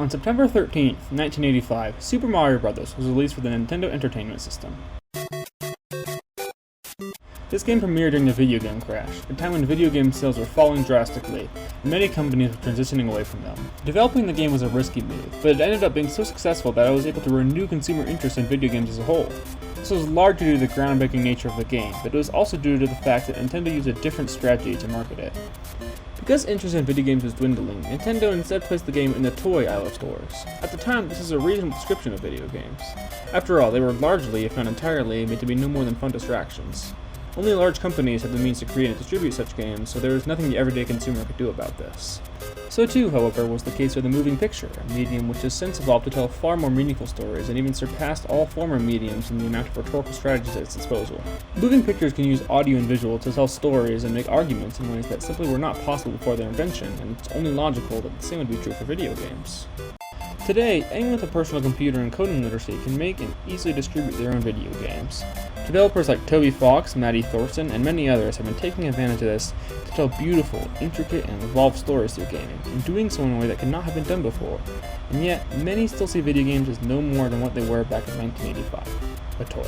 On September 13th, 1985, Super Mario Bros. Was released for the Nintendo Entertainment System. This game premiered during the video game crash, a time when video game sales were falling drastically, and many companies were transitioning away from them. Developing the game was a risky move, but it ended up being so successful that I was able to renew consumer interest in video games as a whole. This was largely due to the groundbreaking nature of the game, but it was also due to the fact that Nintendo used a different strategy to market it. Because interest in video games was dwindling, Nintendo instead placed the game in the toy aisle of stores. At the time, this is a reasonable description of video games. After all, they were largely, if not entirely, made to be no more than fun distractions. Only large companies had the means to create and distribute such games, so there was nothing the everyday consumer could do about this. So too, however, was the case with the moving picture, a medium which has since evolved to tell far more meaningful stories and even surpassed all former mediums in the amount of rhetorical strategies at its disposal. Moving pictures can use audio and visual to tell stories and make arguments in ways that simply were not possible before their invention, and it's only logical that the same would be true for video games. Today, anyone with a personal computer and coding literacy can make and easily distribute their own video games. Developers like Toby Fox, Matty Thorson, and many others have been taking advantage of this to tell beautiful, intricate, and evolved stories through gaming, and doing so in a way that could not have been done before. And yet, many still see video games as no more than what they were back in 1985, a toy.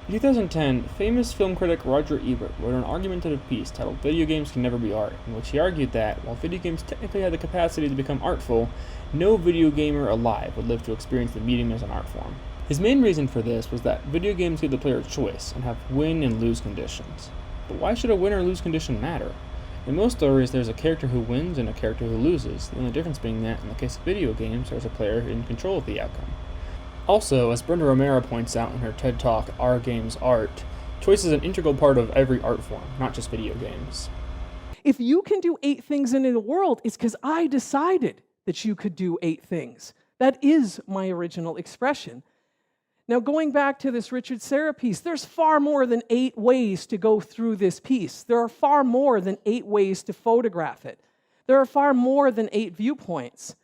In 2010, famous film critic Roger Ebert wrote an argumentative piece titled "Video Games Can Never Be Art," in which he argued that, while video games technically had the capacity to become artful, no video gamer alive would live to experience the medium as an art form. His main reason for this was that video games give the player a choice and have win and lose conditions. But why should a win or lose condition matter? In most stories, there's a character who wins and a character who loses, the only difference being that, in the case of video games, there's a player in control of the outcome. Also, as Brenda Romero points out in her TED Talk, Our Games Art, choice is an integral part of every art form, not just video games. If you can do 8 things in the world, it's because I decided that you could do 8 things. That is my original expression. Now, going back to this Richard Serra piece, there's far more than 8 ways to go through this piece. There are far more than 8 ways to photograph it. There are far more than 8 viewpoints.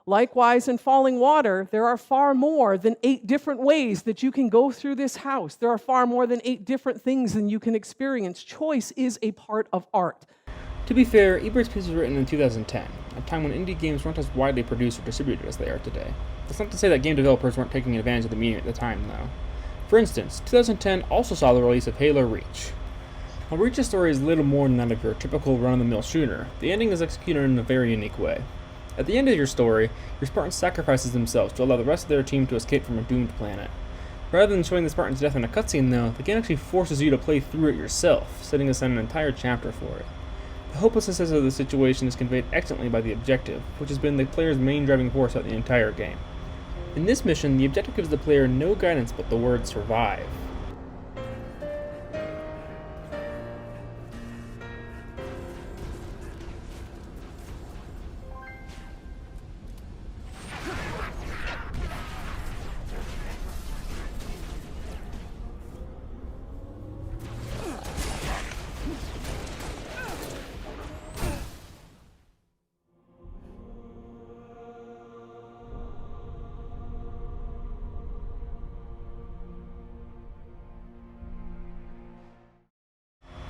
Likewise, in Falling Water, there are far more than 8 different ways that you can go through this house. There are far more than 8 different things than you can experience. Choice is a part of art. To be fair, Ebert's piece was written in 2010, a time when indie games weren't as widely produced or distributed as they are today. That's not to say that game developers weren't taking advantage of the medium at the time, though. For instance, 2010 also saw the release of Halo Reach. While Reach's story is little more than that of your typical run-of-the-mill shooter, the ending is executed in a very unique way. At the end of your story, your Spartans sacrifices themselves to allow the rest of their team to escape from a doomed planet. Rather than showing the Spartans' death in a cutscene, though, the game actually forces you to play through it yourself, setting aside an entire chapter for it. The hopelessness of the situation is conveyed excellently by the objective, which has been the player's main driving force throughout the entire game. In this mission, the objective gives the player no guidance but the word survive.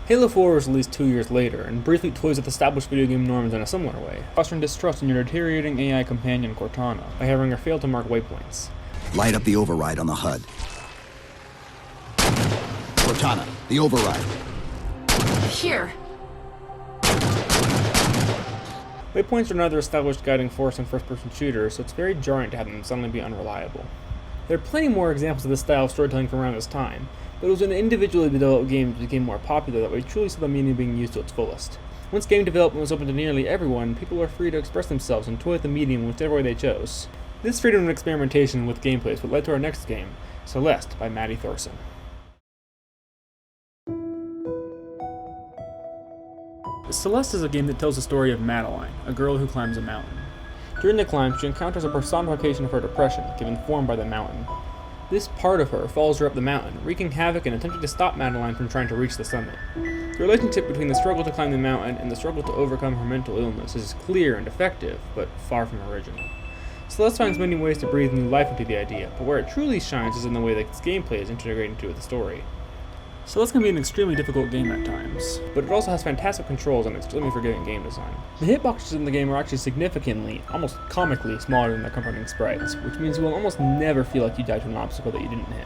Halo 4 was released 2 years later, and briefly toys with established video game norms in a similar way, fostering distrust in your deteriorating AI companion Cortana by having her fail to mark waypoints. Light up the override on the HUD. Cortana, the override. Here. Waypoints are another established guiding force in first-person shooters, so it's very jarring to have them suddenly be unreliable. There are plenty more examples of this style of storytelling from around this time, but it was when individually developed games became more popular that we truly saw the medium being used to its fullest. Once game development was open to nearly everyone, people were free to express themselves and toy with the medium in whichever way they chose. This freedom of experimentation with gameplay is what led to our next game, Celeste by Matty Thorson. Celeste is a game that tells the story of Madeline, a girl who climbs a mountain. During the climb, she encounters a personification of her depression, given form by the mountain. This part of her follows her up the mountain, wreaking havoc and attempting to stop Madeline from trying to reach the summit. The relationship between the struggle to climb the mountain and the struggle to overcome her mental illness is clear and effective, but far from original. Celeste finds many ways to breathe new life into the idea, but where it truly shines is in the way that its gameplay is integrated into the story. Celeste can be an extremely difficult game at times, but it also has fantastic controls and extremely forgiving game design. The hitboxes in the game are actually significantly, almost comically, smaller than the accompanying sprites, which means you will almost never feel like you died to an obstacle that you didn't hit.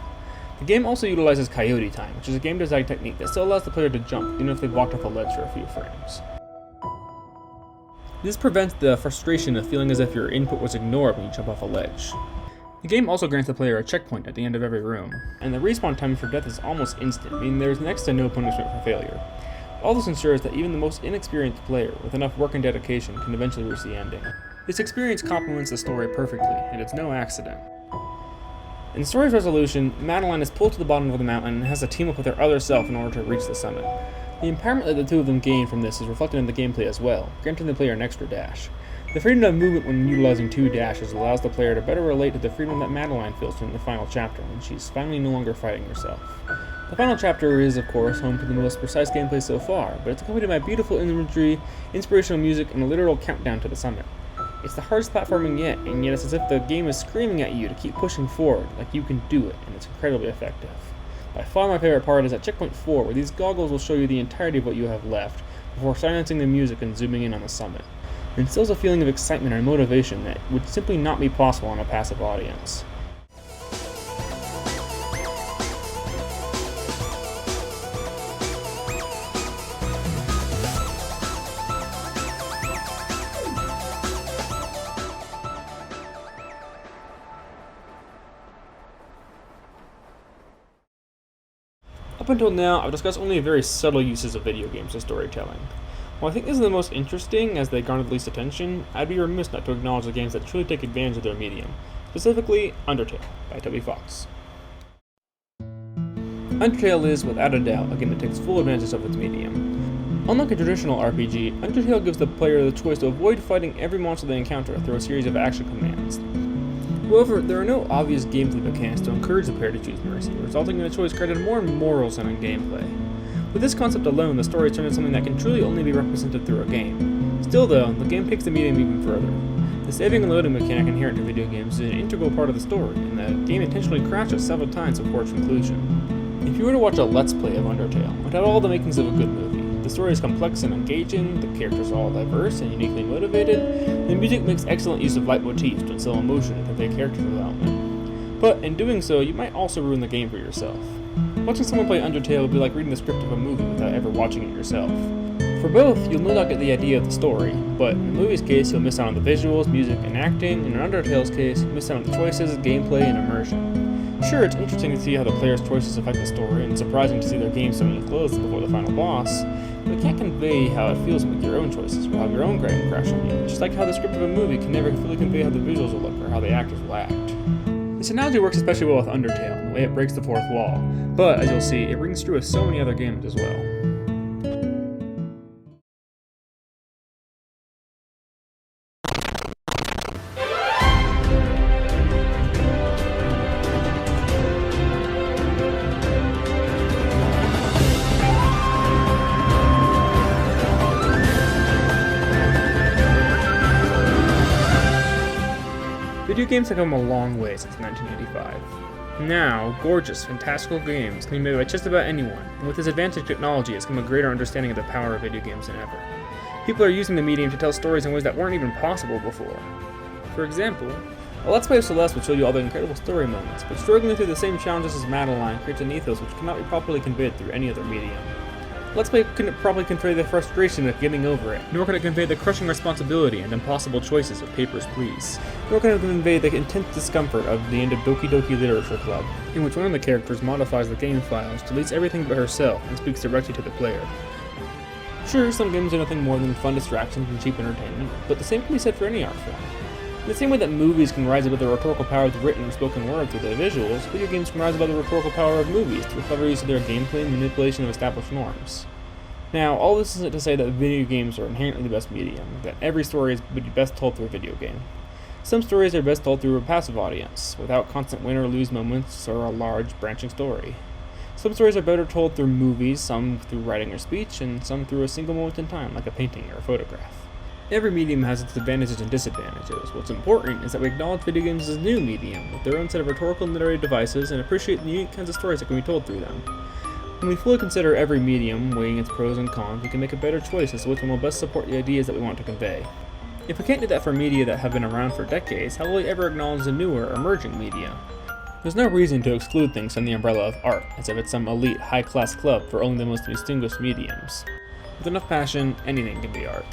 The game also utilizes Coyote Time, which is a game design technique that still allows the player to jump, even if they've walked off a ledge for a few frames. This prevents the frustration of feeling as if your input was ignored when you jump off a ledge. The game also grants the player a checkpoint at the end of every room, and the respawn time for death is almost instant, meaning there is next to no punishment for failure. All this ensures that even the most inexperienced player with enough work and dedication can eventually reach the ending. This experience complements the story perfectly, and it's no accident. In the story's resolution, Madeline is pulled to the bottom of the mountain and has to team up with her other self in order to reach the summit. The empowerment that the two of them gain from this is reflected in the gameplay as well, granting the player an extra dash. The freedom of movement when utilizing two dashes allows the player to better relate to the freedom that Madeline feels during the final chapter when she's finally no longer fighting herself. The final chapter is, of course, home to the most precise gameplay so far, but it's accompanied by beautiful imagery, inspirational music, and a literal countdown to the summit. It's the hardest platforming yet, and yet it's as if the game is screaming at you to keep pushing forward, like you can do it, and it's incredibly effective. By far my favorite part is at checkpoint 4, where these goggles will show you the entirety of what you have left, before silencing the music and zooming in on the summit. It instills a feeling of excitement and motivation that would simply not be possible on a passive audience. Up until now, I've discussed only very subtle uses of video games as storytelling. While I think this is the most interesting, as they garner the least attention, I'd be remiss not to acknowledge the games that truly take advantage of their medium, specifically Undertale by Toby Fox. Undertale is, without a doubt, a game that takes full advantage of its medium. Unlike a traditional RPG, Undertale gives the player the choice to avoid fighting every monster they encounter through a series of action commands. However, there are no obvious gameplay mechanics to encourage the player to choose mercy, resulting in a choice grounded more in morals than in gameplay. With this concept alone, the story turns into something that can truly only be represented through a game. Still though, the game takes the medium even further. The saving and loading mechanic inherent to video games is an integral part of the story, and the game intentionally crashes several times before its conclusion. If you were to watch a Let's Play of Undertale, it had all the makings of a good movie. The story is complex and engaging, the characters are all diverse and uniquely motivated, the music makes excellent use of leitmotifs to instill emotion and convey character development. But in doing so, you might also ruin the game for yourself. Watching someone play Undertale would be like reading the script of a movie without ever watching it yourself. For both, you'll no doubt get the idea of the story, but in the movie's case, you'll miss out on the visuals, music, and acting, and in Undertale's case, you'll miss out on the choices, gameplay, and immersion. Sure, it's interesting to see how the player's choices affect the story, and surprising to see their game suddenly close before the final boss, but it can't convey how it feels with your own choices, or have your own game crash on you, just like how the script of a movie can never fully convey how the visuals will look, or how the actors will act. This analogy works especially well with Undertale, and the way it breaks the fourth wall, but as you'll see, it rings true with so many other games as well. Video games have come a long way since 1985. Now, gorgeous, fantastical games can be made by just about anyone, and with this advanced technology has come a greater understanding of the power of video games than ever. People are using the medium to tell stories in ways that weren't even possible before. For example, a Let's Play of Celeste would show you all the incredible story moments, but struggling through the same challenges as Madeline creates an ethos which cannot be properly conveyed through any other medium. Let's Play couldn't probably convey the frustration of getting over it, nor could it convey the crushing responsibility and impossible choices of Papers, Please, nor could it convey the intense discomfort of the end of Doki Doki Literature Club, in which one of the characters modifies the game files, deletes everything but herself, and speaks directly to the player. Sure, some games are nothing more than fun distractions and cheap entertainment, but the same can be said for any art form. In the same way that movies can rise above the rhetorical power of the written or spoken word through their visuals, video games can rise above the rhetorical power of movies through clever use of their gameplay and manipulation of established norms. Now, all this isn't to say that video games are inherently the best medium, that every story is best told through a video game. Some stories are best told through a passive audience, without constant win or lose moments or a large, branching story. Some stories are better told through movies, some through writing or speech, and some through a single moment in time, like a painting or a photograph. Every medium has its advantages and disadvantages. What's important is that we acknowledge video games as a new medium, with their own set of rhetorical and literary devices, and appreciate the unique kinds of stories that can be told through them. When we fully consider every medium, weighing its pros and cons, we can make a better choice as to which one will best support the ideas that we want to convey. If we can't do that for media that have been around for decades, how will we ever acknowledge the newer, emerging media? There's no reason to exclude things from the umbrella of art, as if it's some elite, high-class club for only the most distinguished mediums. With enough passion, anything can be art.